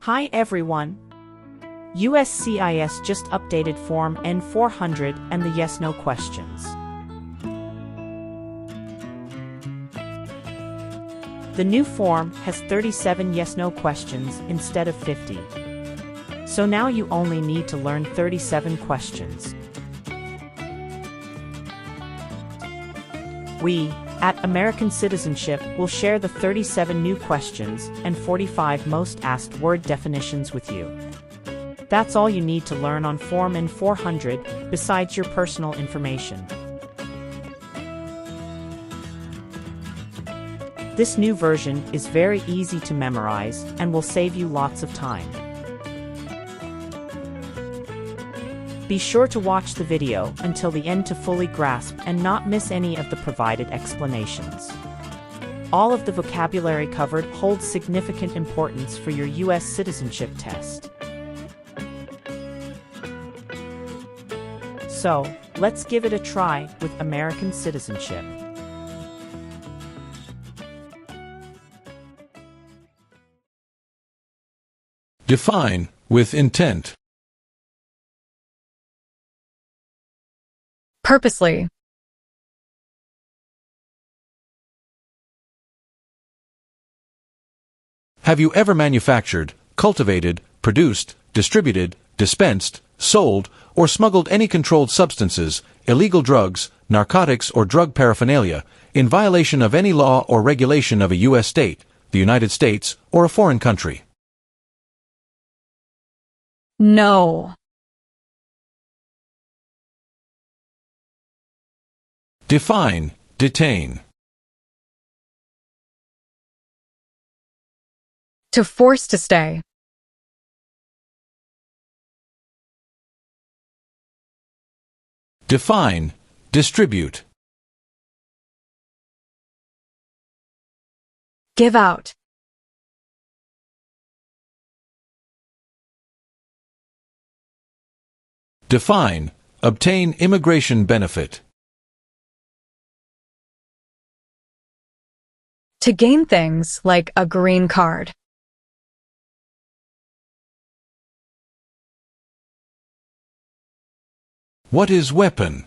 Hi everyone. USCIS just updated Form N400 and the yes-no questions. The new form has 37 yes-no questions instead of 50. So now you only need to learn 37 questions. We, at American Citizenship, will share the 37 new questions and 45 most asked word definitions with you. That's all you need to learn on Form N400, besides your personal information. This new version is very easy to memorize and will save you lots of time. Be sure to watch the video until the end to fully grasp and not miss any of the provided explanations. All of the vocabulary covered holds significant importance for your US citizenship test. So, let's give it a try with American Citizenship. Define with intent. Purposely. Have you ever manufactured, cultivated, produced, distributed, dispensed, sold, or smuggled any controlled substances, illegal drugs, narcotics, or drug paraphernalia, in violation of any law or regulation of a U.S. state, the United States, or a foreign country? No. Define, detain. To force to stay. Define, distribute. Give out. Define, obtain immigration benefit. To gain things like a green card. What is weapon?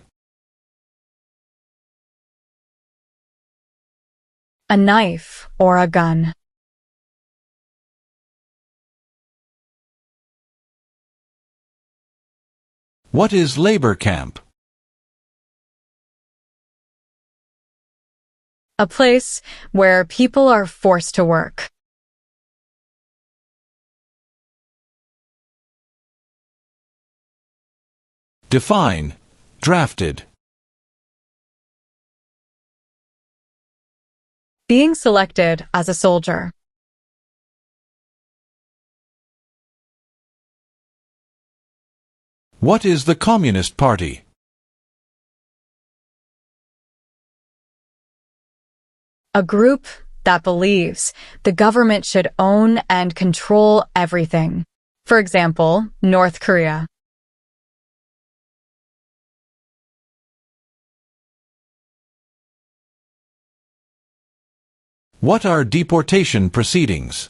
A knife or a gun. What is labor camp? A place where people are forced to work. Define, drafted. Being selected as a soldier. What is the Communist Party? A group that believes the government should own and control everything. For example, North Korea. What are deportation proceedings?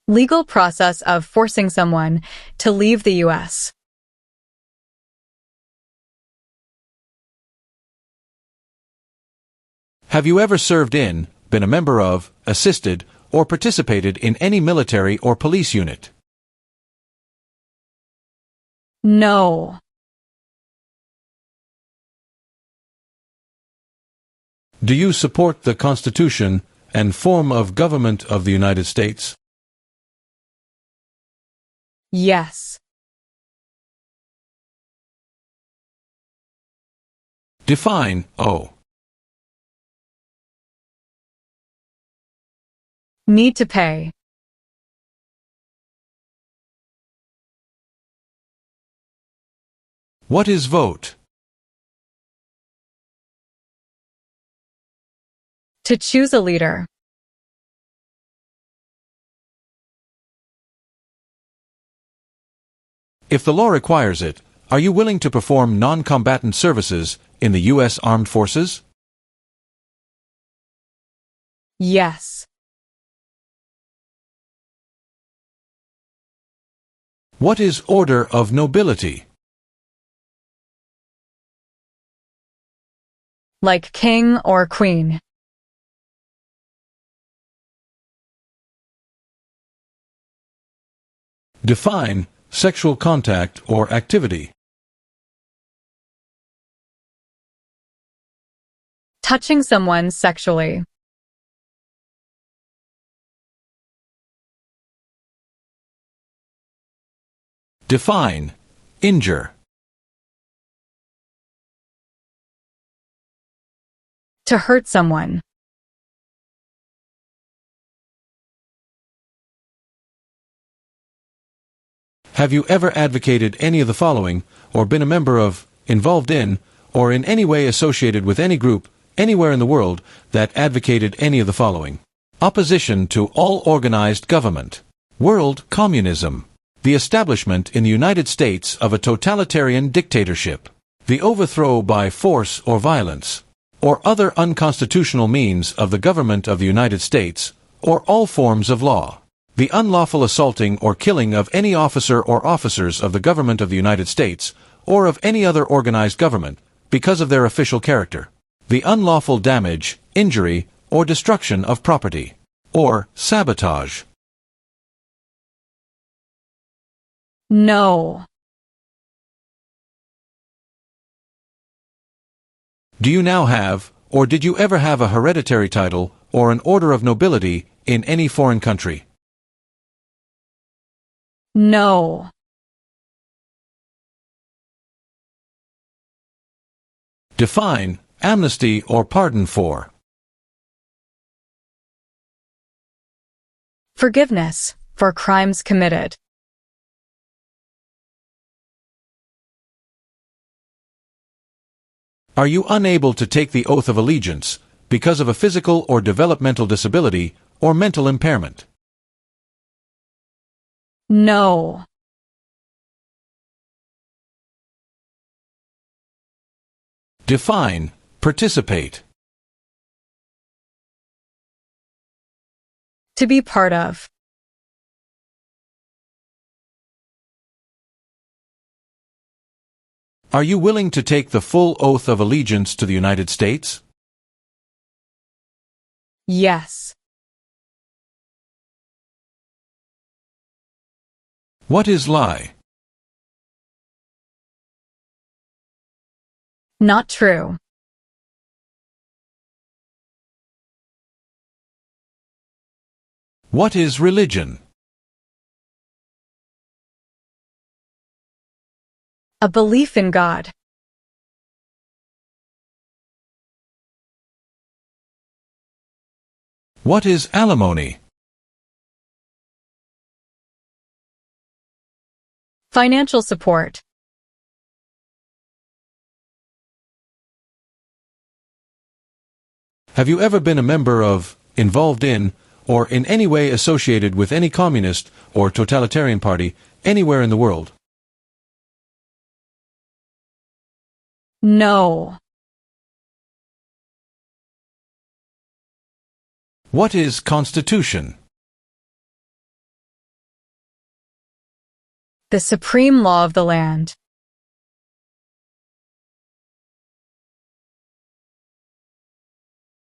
Legal process of forcing someone to leave the U.S. Have you ever served in, been a member of, assisted, or participated in any military or police unit? No. Do you support the Constitution and form of government of the United States? Yes. Define, owe. Need to pay. What is vote? To choose a leader. If the law requires it, are you willing to perform non-combatant services in the U.S. Armed Forces? Yes. What is order of nobility? Like king or queen. Define sexual contact or activity. Touching someone sexually. Define injure. To hurt someone. Have you ever advocated any of the following, or been a member of, involved in, or in any way associated with any group, anywhere in the world, that advocated any of the following? Opposition to all organized government. World communism. The establishment in the United States of a totalitarian dictatorship. The overthrow by force or violence, or other unconstitutional means of the government of the United States, or all forms of law. The unlawful assaulting or killing of any officer or officers of the government of the United States, or of any other organized government, because of their official character. The unlawful damage, injury, or destruction of property. Or sabotage. No. Do you now have, or did you ever have a hereditary title, or an order of nobility, in any foreign country? No. Define amnesty or pardon for. Forgiveness for crimes committed. Are you unable to take the oath of allegiance because of a physical or developmental disability or mental impairment? No. Define participate. To be part of. Are you willing to take the full oath of allegiance to the United States? Yes. What is lie? Not true. What is religion? A belief in God. What is alimony? Financial support. Have you ever been a member of, involved in, or in any way associated with any communist or totalitarian party anywhere in the world? No. What is constitution? The supreme law of the land.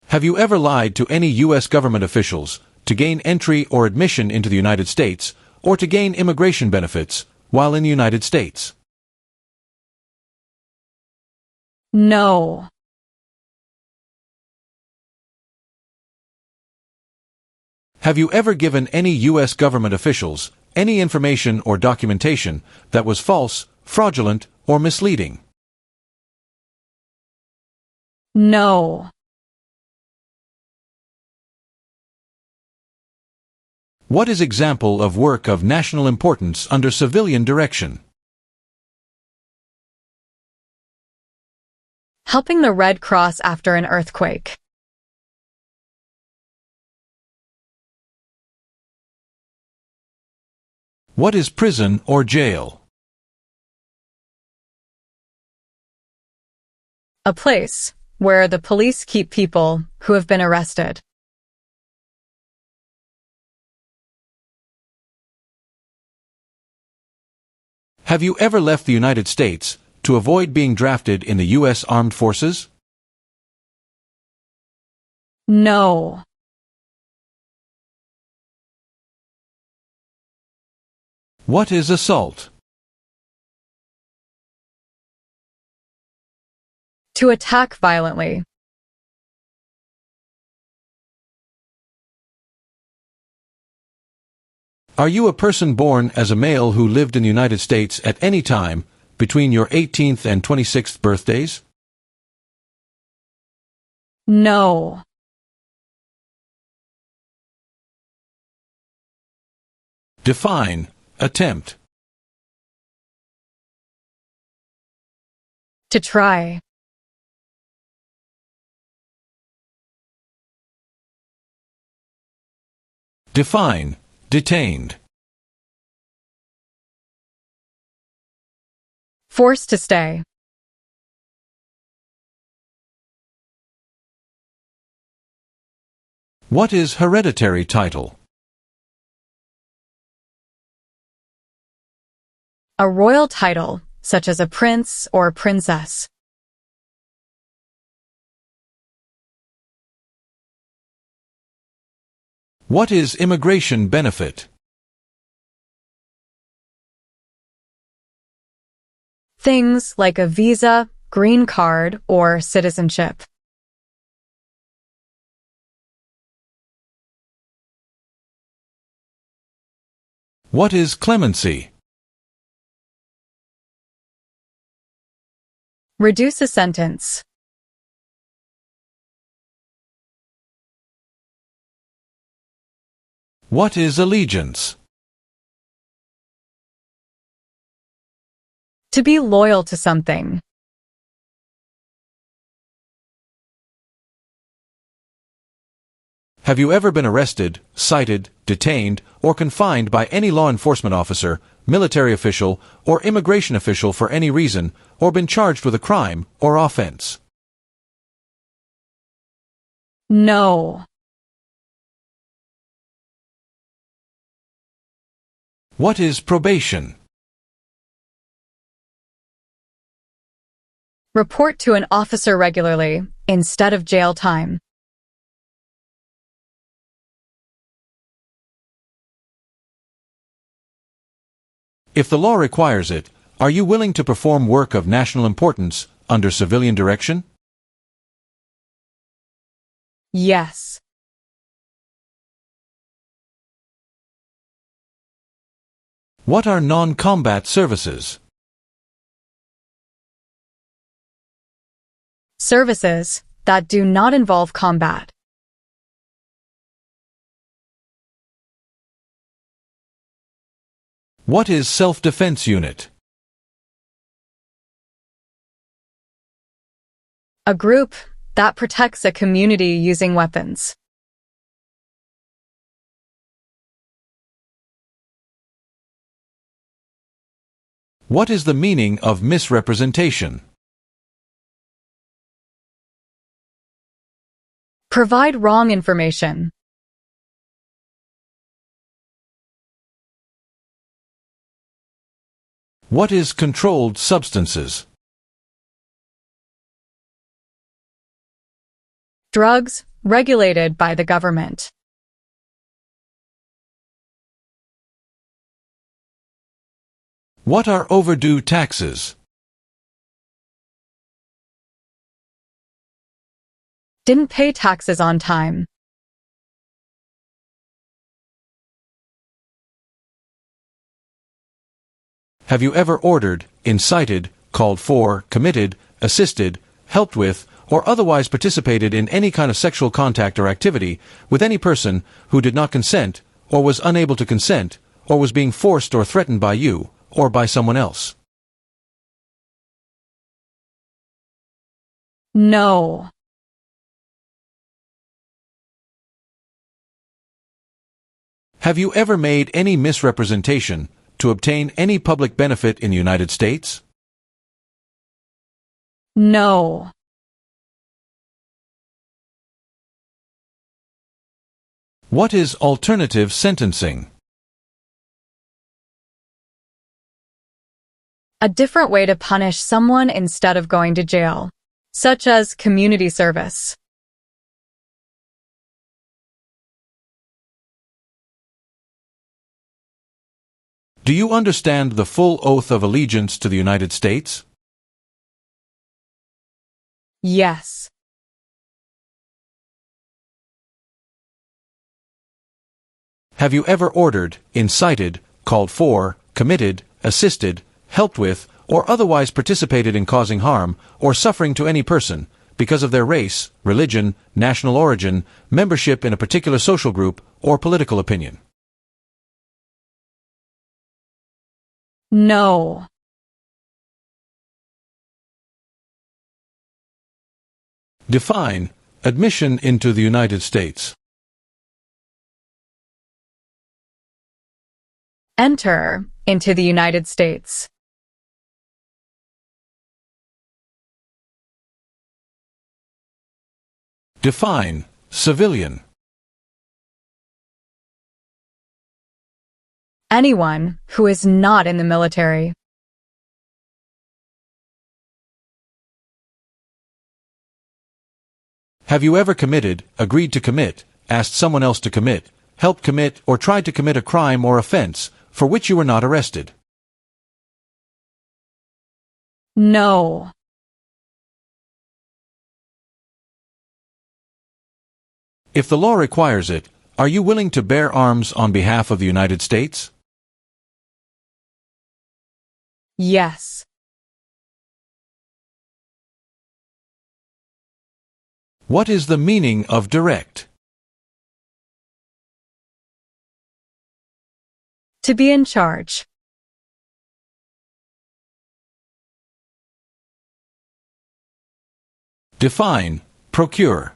Have you ever lied to any U.S. government officials to gain entry or admission into the United States, or to gain immigration benefits while in the United States? No. Have you ever given any U.S. government officials any information or documentation that was false, fraudulent, or misleading? No. What is example of work of national importance under civilian direction? Helping the Red Cross after an earthquake. What is prison or jail? A place where the police keep people who have been arrested. Have you ever left the United States to avoid being drafted in the U.S. Armed Forces? No. What is assault? To attack violently. Are you a person born as a male who lived in the United States at any time between your 18th and 26th birthdays? No. Define attempt. To try. Define detained. Forced to stay. What is hereditary title? A royal title, such as a prince or princess. What is immigration benefit? Things like a visa, green card, or citizenship. What is clemency? Reduce a sentence. What is allegiance? To be loyal to something. Have you ever been arrested, cited, detained, or confined by any law enforcement officer, military official, or immigration official for any reason, or been charged with a crime or offense? No. What is probation? Report to an officer regularly, instead of jail time. If the law requires it, are you willing to perform work of national importance under civilian direction? Yes. What are non-combat services? Services that do not involve combat. What is self-defense unit? A group that protects a community using weapons. What is the meaning of misrepresentation? Provide wrong information. What is controlled substances? Drugs regulated by the government. What are overdue taxes? Didn't pay taxes on time. Have you ever ordered, incited, called for, committed, assisted, helped with, or otherwise participated in any kind of sexual contact or activity with any person who did not consent, or was unable to consent, or was being forced or threatened by you, or by someone else? No. Have you ever made any misrepresentation to obtain any public benefit in the United States? No. What is alternative sentencing? a different way to punish someone instead of going to jail, such as community service. Do you understand the full oath of allegiance to the United States? Yes. Have you ever ordered, incited, called for, committed, assisted, helped with, or otherwise participated in causing harm or suffering to any person because of their race, religion, national origin, membership in a particular social group, or political opinion? No. Define admission into the United States. Enter into the United States. Define civilian. Anyone who is not in the military. Have you ever committed, agreed to commit, asked someone else to commit, helped commit, or tried to commit a crime or offense for which you were not arrested? No. If the law requires it, are you willing to bear arms on behalf of the United States? Yes. What is the meaning of direct? To be in charge. Define procure.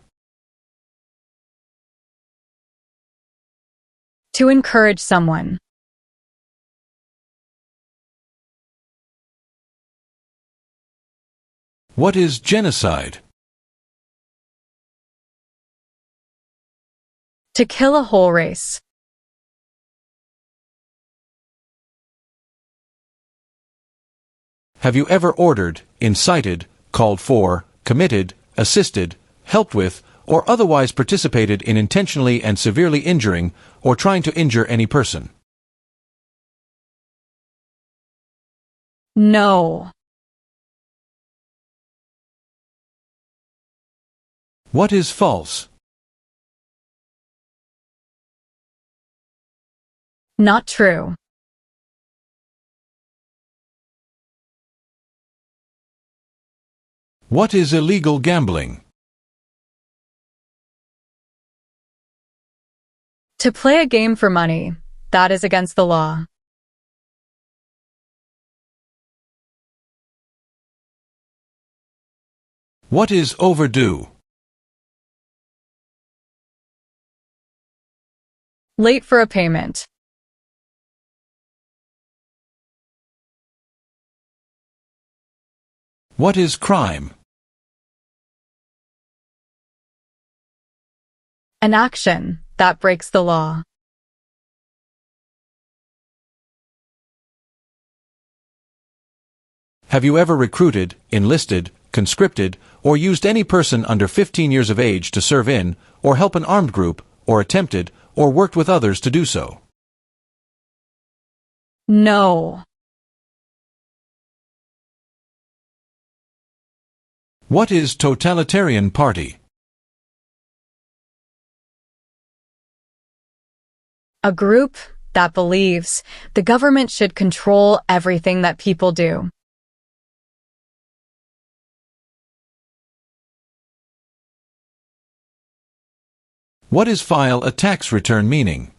To encourage someone. What is genocide? To kill a whole race. Have you ever ordered, incited, called for, committed, assisted, helped with, or otherwise participated in intentionally and severely injuring or trying to injure any person? No. What is false? Not true. What is illegal gambling? To play a game for money. That is against the law. What is overdue? Late for a payment. What is crime? An action that breaks the law. Have you ever recruited, enlisted, conscripted, or used any person under 15 years of age to serve in, or help an armed group, or attempted, or worked with others to do so? No. What is totalitarian party? A group that believes the government should control everything that people do. What is file a tax return meaning?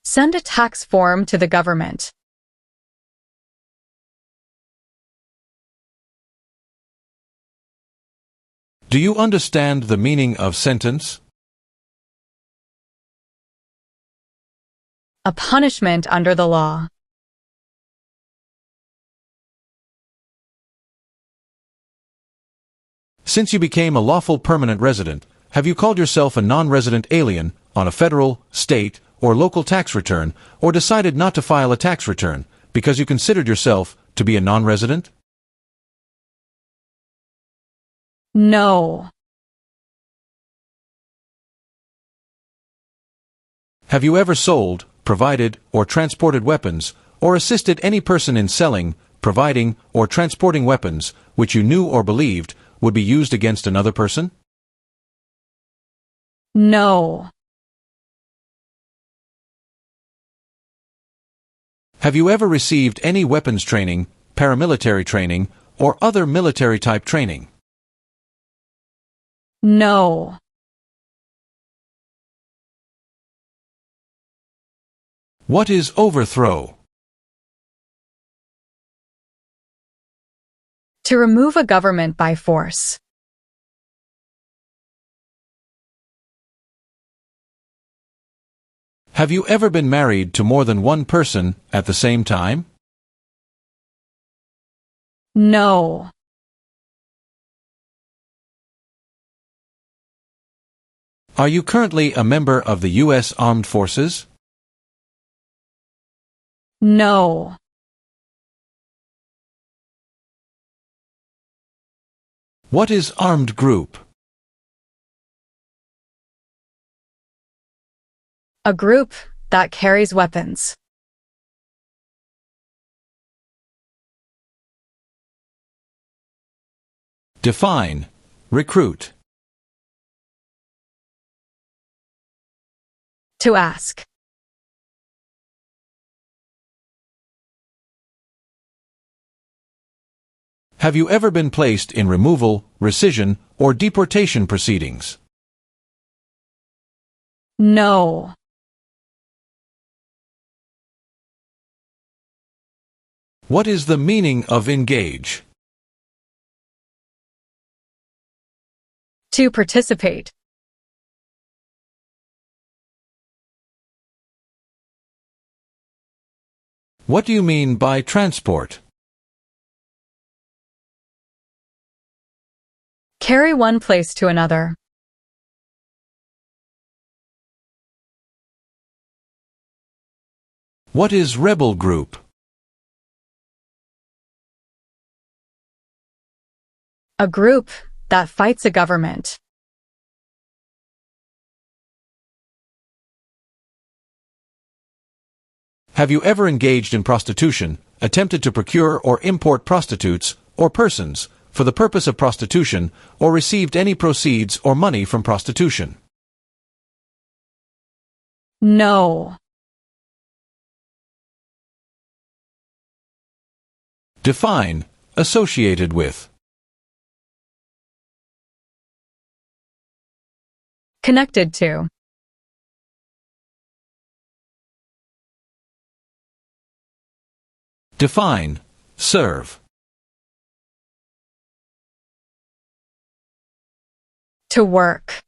Send a tax form to the government. Do you understand the meaning of sentence? A punishment under the law. Since you became a lawful permanent resident, have you called yourself a non-resident alien on a federal, state, or local tax return, or decided not to file a tax return because you considered yourself to be a non-resident? No. Have you ever sold, provided, or transported weapons, or assisted any person in selling, providing, or transporting weapons which you knew or believed would be used against another person? No. Have you ever received any weapons training, paramilitary training, or other military-type training? No. What is overthrow? To remove a government by force. Have you ever been married to more than one person at the same time? No. Are you currently a member of the U.S. Armed Forces? No. What is armed group? A group that carries weapons. Define. Recruit. To ask. Have you ever been placed in removal, rescission, or deportation proceedings? No. What is the meaning of engage? To participate. What do you mean by transport? Carry one place to another. What is rebel group? A group that fights a government. Have you ever engaged in prostitution, attempted to procure or import prostitutes or persons for the purpose of prostitution, or received any proceeds or money from prostitution? No. Define. Associated with. Connected to. Define. Serve. To work.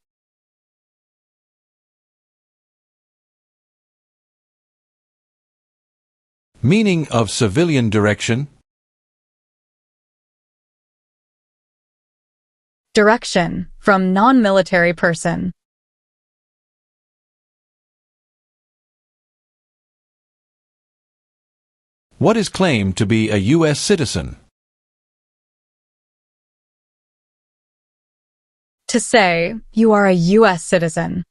Meaning of civilian direction. Direction from non-military person. What is claimed to be a U.S. citizen? To say, you are a US citizen.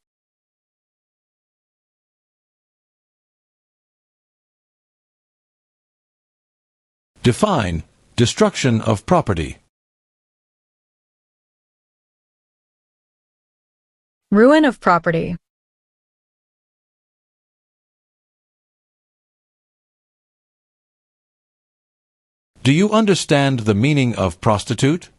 Define. Destruction of property. Ruin of property. Do you understand the meaning of prostitute?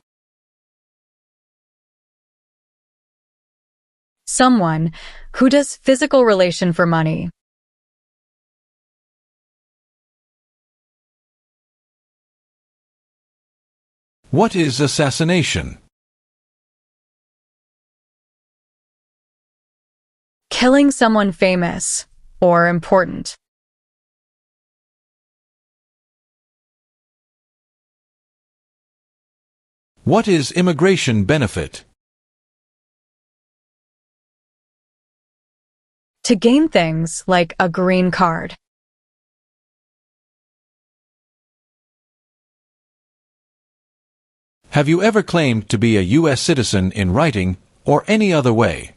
Someone who does physical relation for money. What is assassination? Killing someone famous or important. What is immigration benefit? To gain things like a green card. Have you ever claimed to be a U.S. citizen in writing or any other way?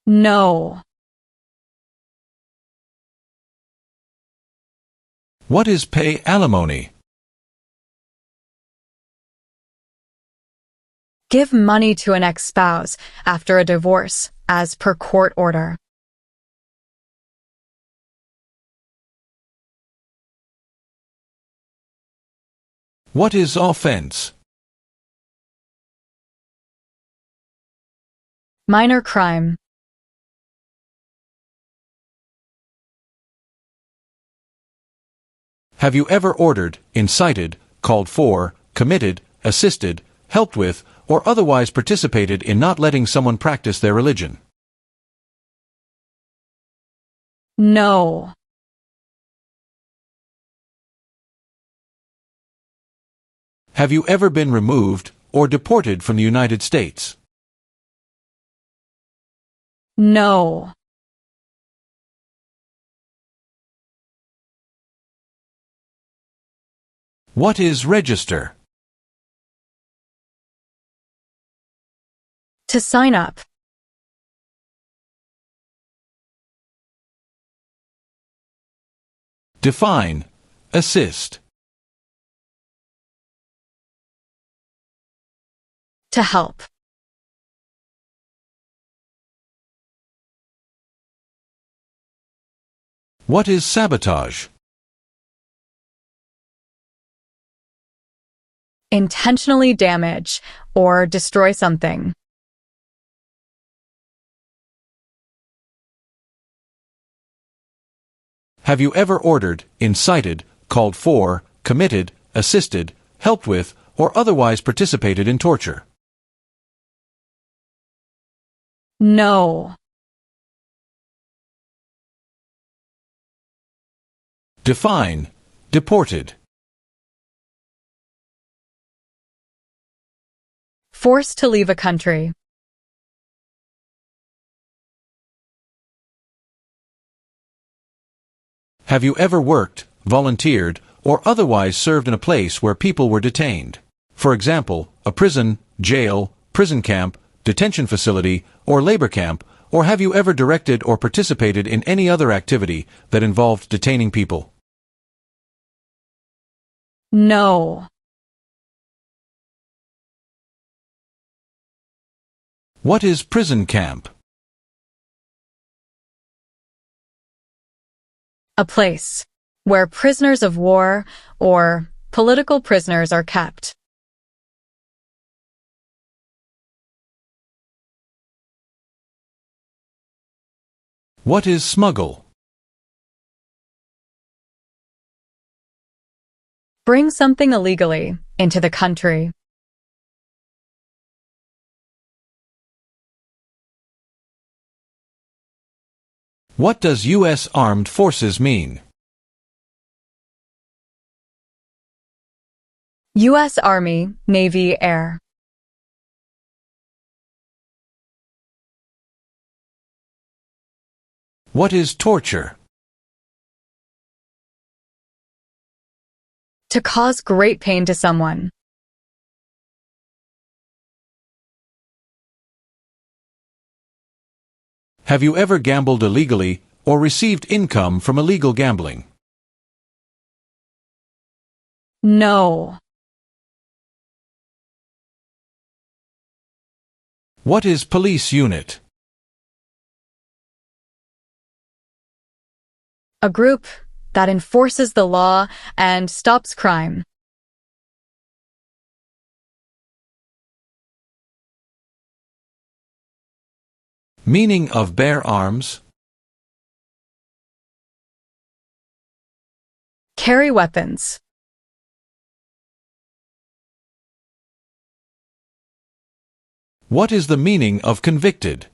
No. What is pay alimony? Give money to an ex-spouse after a divorce, as per court order. What is offense? Minor crime. Have you ever ordered, incited, called for, committed, assisted, helped with, or otherwise participated in not letting someone practice their religion? No. Have you ever been removed or deported from the United States? No. What is register? To sign up. Define, assist. To help. What is sabotage? Intentionally damage or destroy something. Have you ever ordered, incited, called for, committed, assisted, helped with, or otherwise participated in torture? No. Define, deported. Forced to leave a country. Have you ever worked, volunteered, or otherwise served in a place where people were detained? For example, a prison, jail, prison camp, detention facility, or labor camp, or have you ever directed or participated in any other activity that involved detaining people? No. What is prison camp? A place where prisoners of war or political prisoners are kept. What is smuggle? Bring something illegally into the country. What does U.S. Armed Forces mean? U.S. Army, Navy, Air. What is torture? To cause great pain to someone. Have you ever gambled illegally or received income from illegal gambling? No. What is police unit? A group that enforces the law and stops crime. Meaning of bear arms? Carry weapons. What is the meaning of convicted?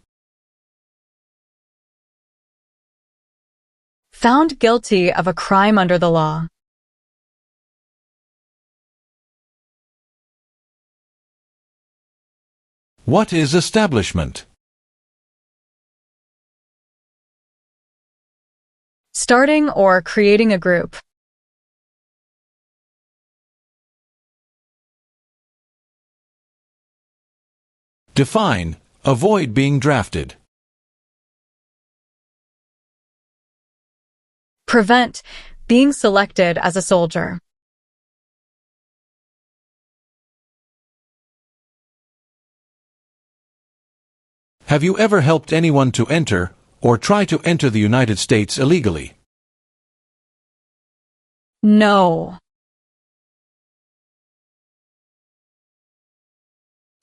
Found guilty of a crime under the law. What is establishment? Starting or creating a group. Define. Avoid being drafted. Prevent being selected as a soldier. Have you ever helped anyone to enter or try to enter the United States illegally? No.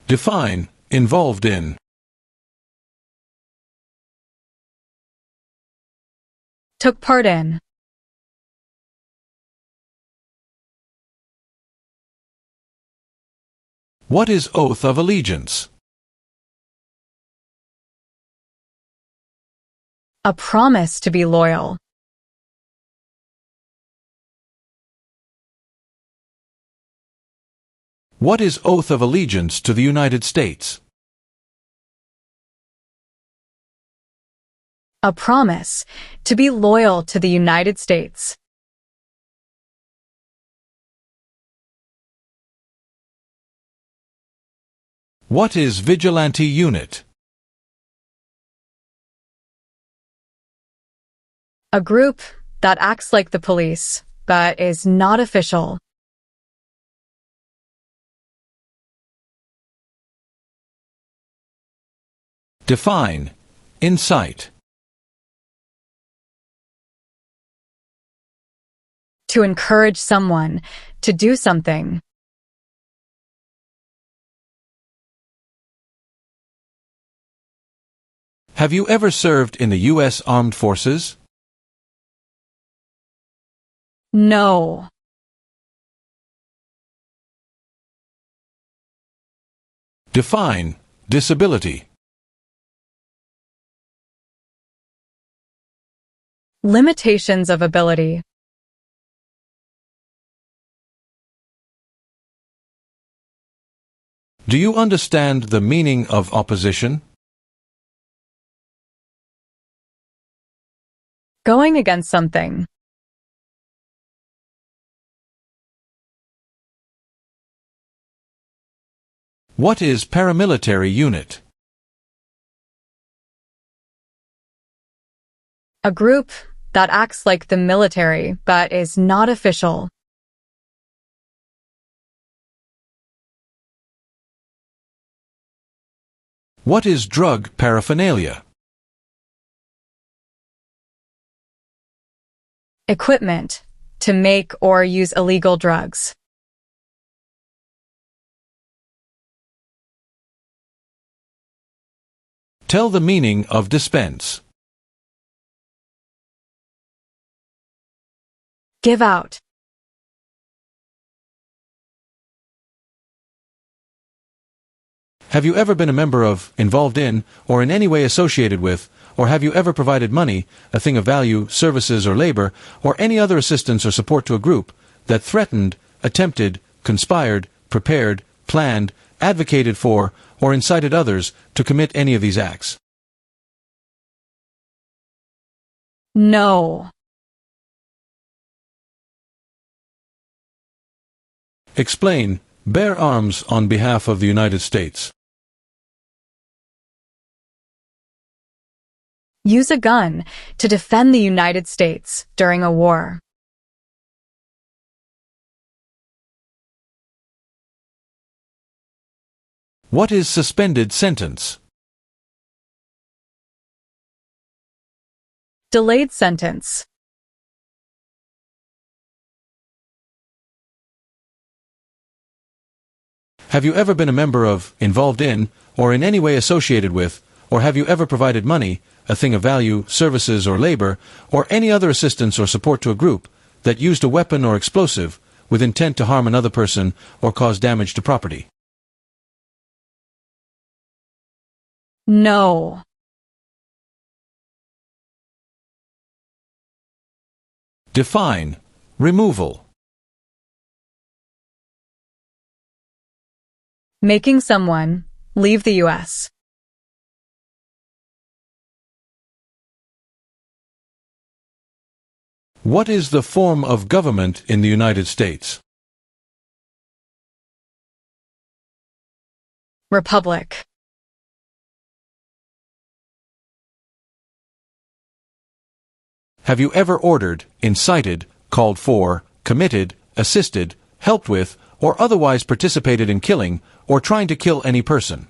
Define. Involved in. Took part in. What is oath of allegiance? A promise to be loyal. What is oath of allegiance to the United States? A promise to be loyal to the United States. What is vigilante unit? A group that acts like the police, but is not official. Define. Incite. To encourage someone to do something. Have you ever served in the U.S. Armed Forces? No. Define. Disability. Limitations of ability. Do you understand the meaning of opposition? Going against something. What is paramilitary unit? A group that acts like the military, but is not official. What is drug paraphernalia? Equipment to make or use illegal drugs. Tell the meaning of dispense. Give out. Have you ever been a member of, involved in, or in any way associated with, or have you ever provided money, a thing of value, services or labor, or any other assistance or support to a group that threatened, attempted, conspired, prepared, planned, advocated for, or incited others to commit any of these acts? No. Explain. Bear arms on behalf of the United States. Use a gun to defend the United States during a war. What is suspended sentence? Delayed sentence. Have you ever been a member of, involved in, or in any way associated with, or have you ever provided money, a thing of value, services or labor, or any other assistance or support to a group that used a weapon or explosive with intent to harm another person or cause damage to property? No. Define. Removal. Making someone leave the U.S. What is the form of government in the United States? Republic. Have you ever ordered, incited, called for, committed, assisted, helped with, or otherwise participated in killing, or trying to kill any person?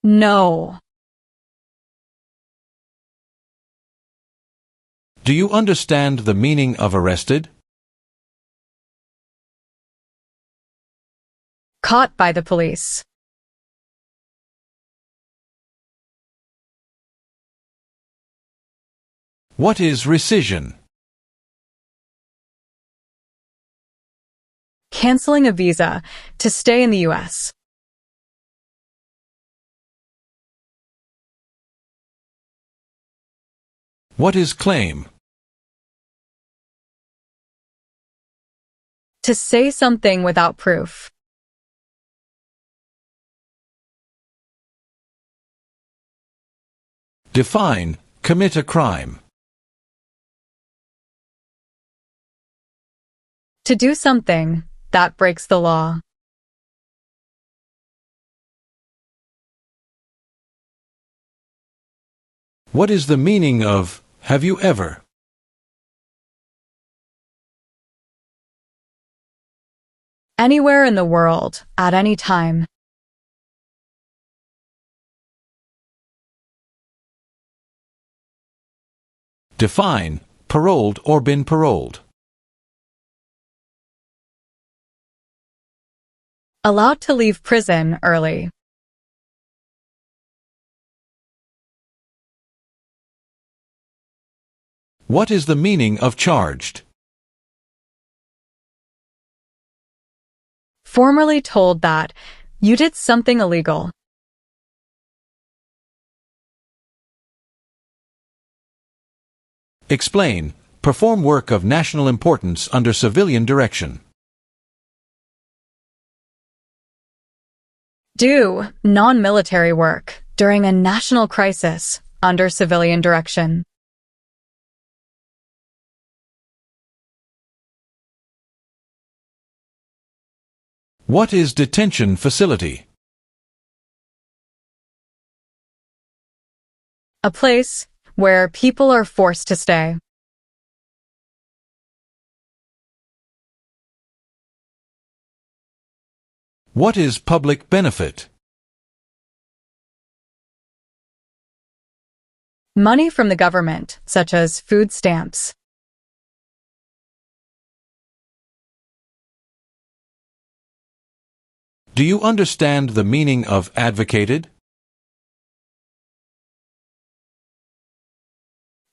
No. Do you understand the meaning of arrested? Caught by the police. What is rescission? Canceling a visa to stay in the U.S. What is claim? To say something without proof. Define, commit a crime. To do something that breaks the law. What is the meaning of have you ever? Anywhere in the world, at any time. Define, paroled or been paroled. Allowed to leave prison early. What is the meaning of charged? Formerly told that you did something illegal. Explain, perform work of national importance under civilian direction. Do non-military work during a national crisis under civilian direction. What is detention facility? A place where people are forced to stay. What is public benefit? Money from the government, such as food stamps. Do you understand the meaning of advocated?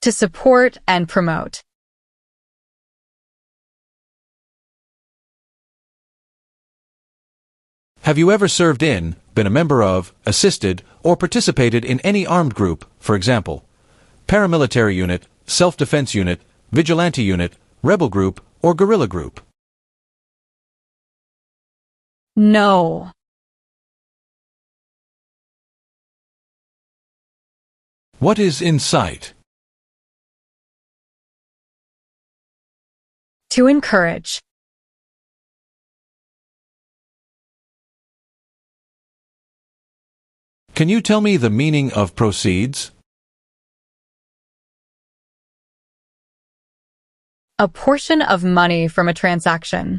To support and promote. Have you ever served in, been a member of, assisted, or participated in any armed group, for example, paramilitary unit, self-defense unit, vigilante unit, rebel group, or guerrilla group? No. What is incite? To encourage. Can you tell me the meaning of proceeds? A portion of money from a transaction.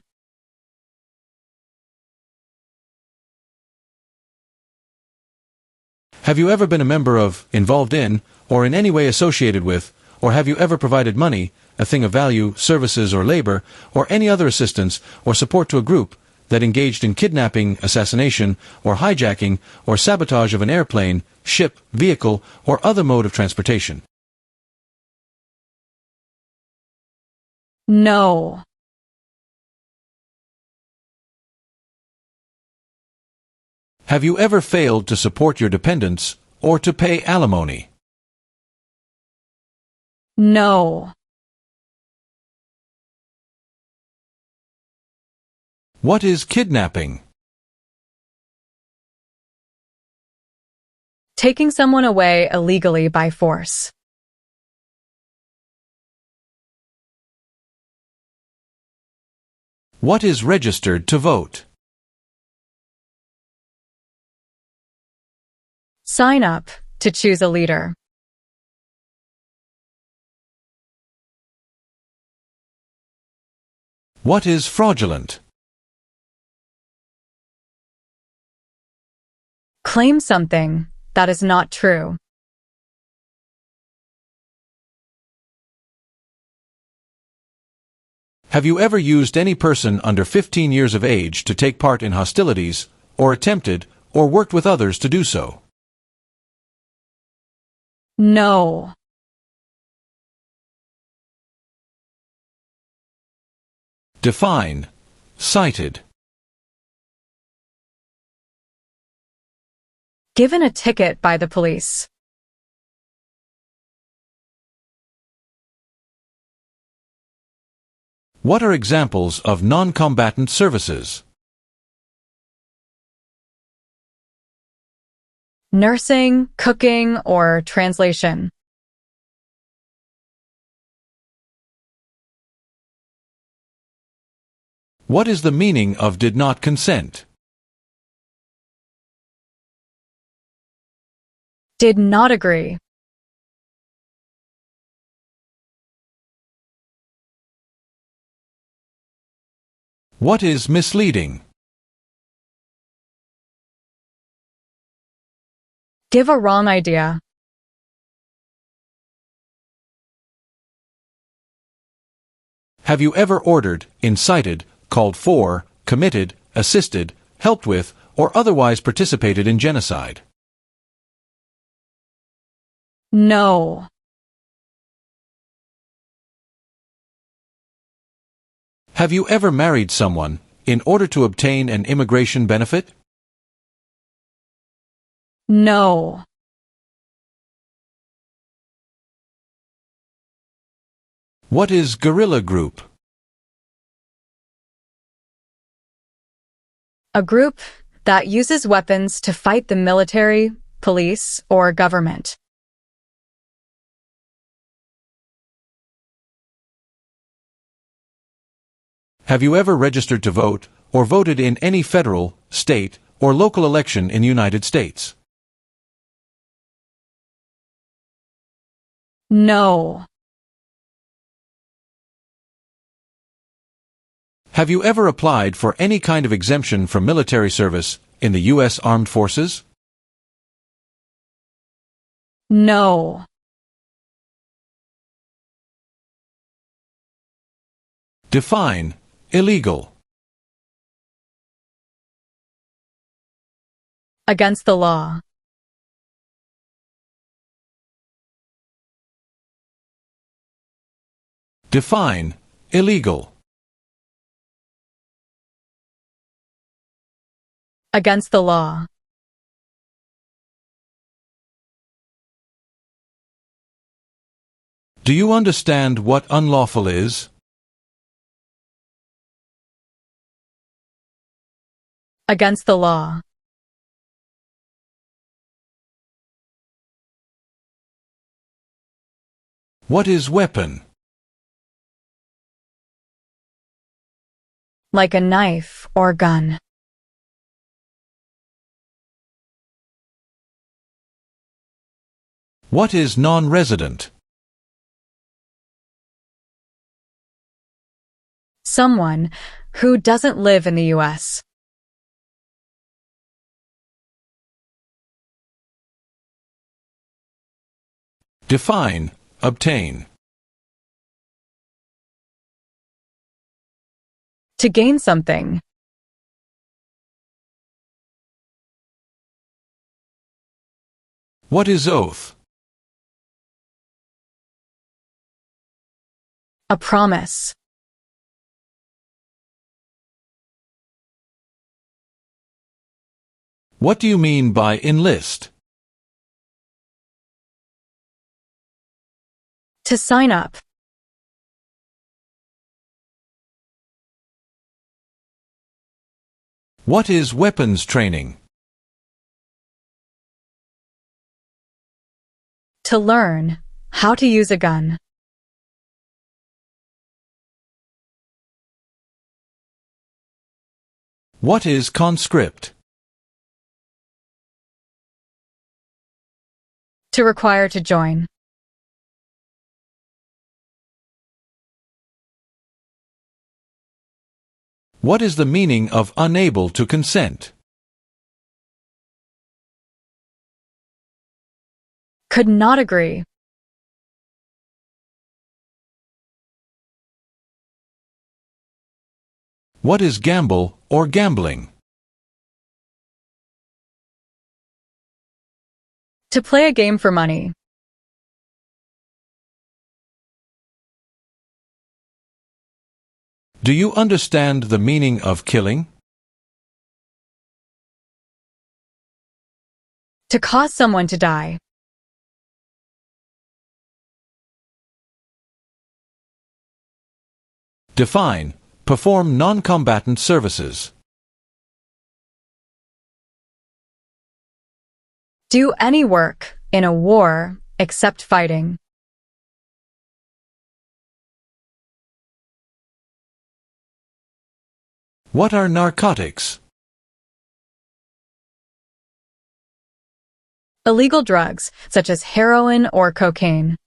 Have you ever been a member of, involved in, or in any way associated with, or have you ever provided money, a thing of value, services or labor, or any other assistance or support to a group that engaged in kidnapping, assassination, or hijacking, or sabotage of an airplane, ship, vehicle, or other mode of transportation? No. Have you ever failed to support your dependents or to pay alimony? No. What is kidnapping? Taking someone away illegally by force. What is registered to vote? Sign up to choose a leader. What is fraudulent? Claim something that is not true. Have you ever used any person under 15 years of age to take part in hostilities, or attempted, or worked with others to do so? No. Define. Cited. Given a ticket by the police. What are examples of non-combatant services? Nursing, cooking, or translation. What is the meaning of did not consent? Did not agree. What is misleading? Give a wrong idea. Have you ever ordered, incited, called for, committed, assisted, helped with, or otherwise participated in genocide? No. Have you ever married someone in order to obtain an immigration benefit? No. What is guerrilla group? A group that uses weapons to fight the military, police, or government. Have you ever registered to vote or voted in any federal, state, or local election in the United States? No. Have you ever applied for any kind of exemption from military service in the U.S. Armed Forces? No. Define illegal. Against the law. Define illegal. Against the law. Do you understand what unlawful is? Against the law. What is weapon? Like a knife or gun. What is non-resident? Someone who doesn't live in the U.S. Define obtain. To gain something. What is oath? A promise. What do you mean by enlist? To sign up. What is weapons training? To learn how to use a gun. What is conscript? To require to join. What is the meaning of unable to consent? Could not agree. What is gamble or gambling? To play a game for money. Do you understand the meaning of killing? To cause someone to die. Define. Perform non-combatant services. Do any work in a war except fighting. What are narcotics? Illegal drugs, such as heroin or cocaine.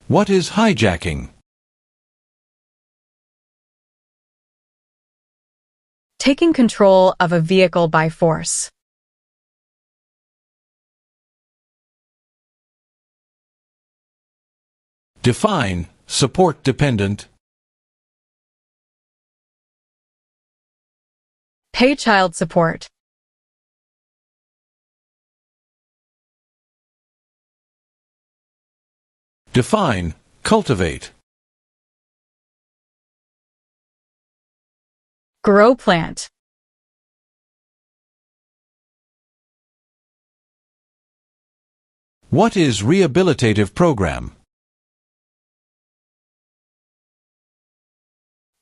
What is hijacking? Taking control of a vehicle by force. Define. Support dependent. Pay child support. Define. Cultivate. Grow plant. What is rehabilitative program?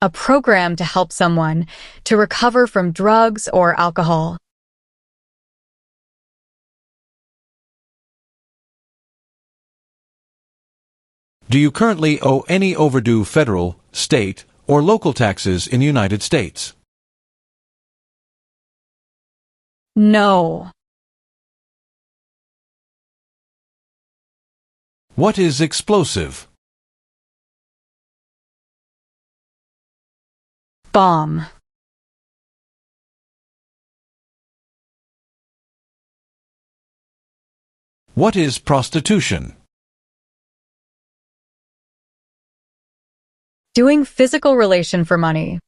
A program to help someone to recover from drugs or alcohol. Do you currently owe any overdue federal, state, or local taxes in the United States? No. What is explosive? Bomb. What is prostitution? Doing physical relation for money.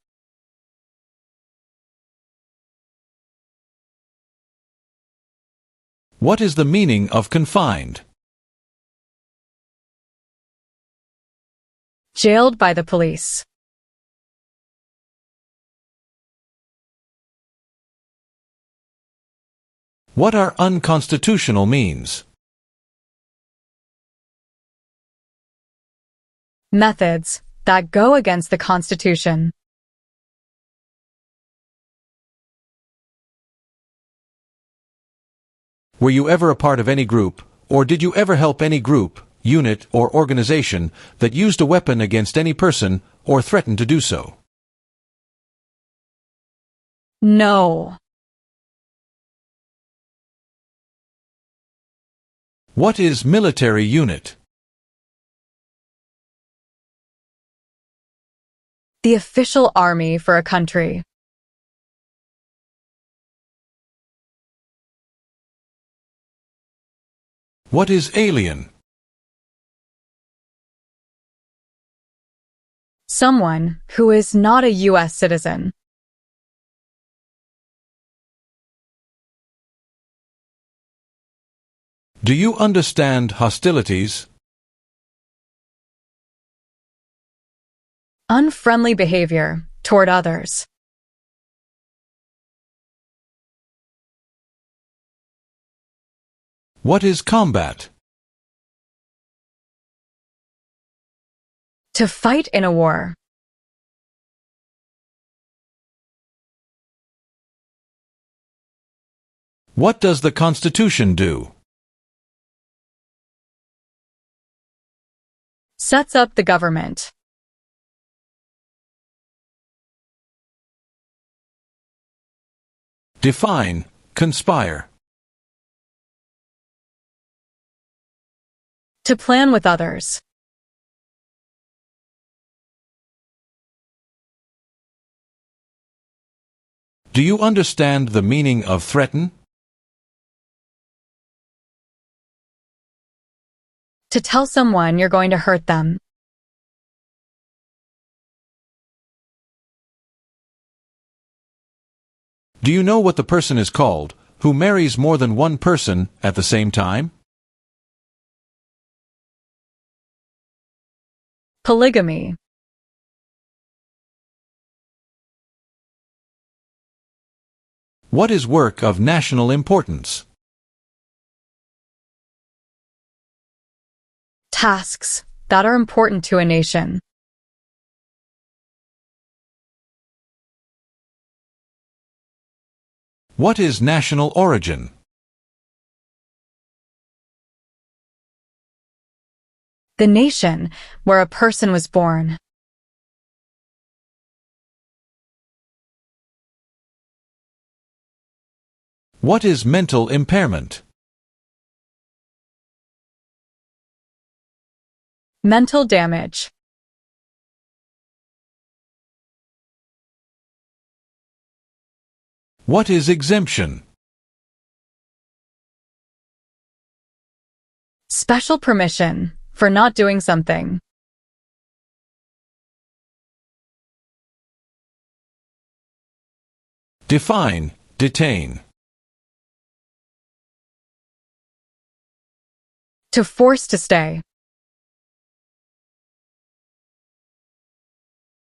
What is the meaning of confined? Jailed by the police. What are unconstitutional means? Methods that go against the Constitution. Were you ever a part of any group, or did you ever help any group, unit, or organization that used a weapon against any person or threatened to do so? No. What is military unit? The official army for a country. What is alien? Someone who is not a US citizen. Do you understand hostilities? Unfriendly behavior toward others. What is combat? To fight in a war. What does the Constitution do? Sets up the government. Define conspire. To plan with others. Do you understand the meaning of threaten? To tell someone you're going to hurt them. Do you know what the person is called who marries more than one person at the same time? Polygamy. What is work of national importance? Tasks that are important to a nation. What is national origin? The nation where a person was born. What is mental impairment? Mental damage. What is exemption? Special permission for not doing something. Define detain. To force to stay.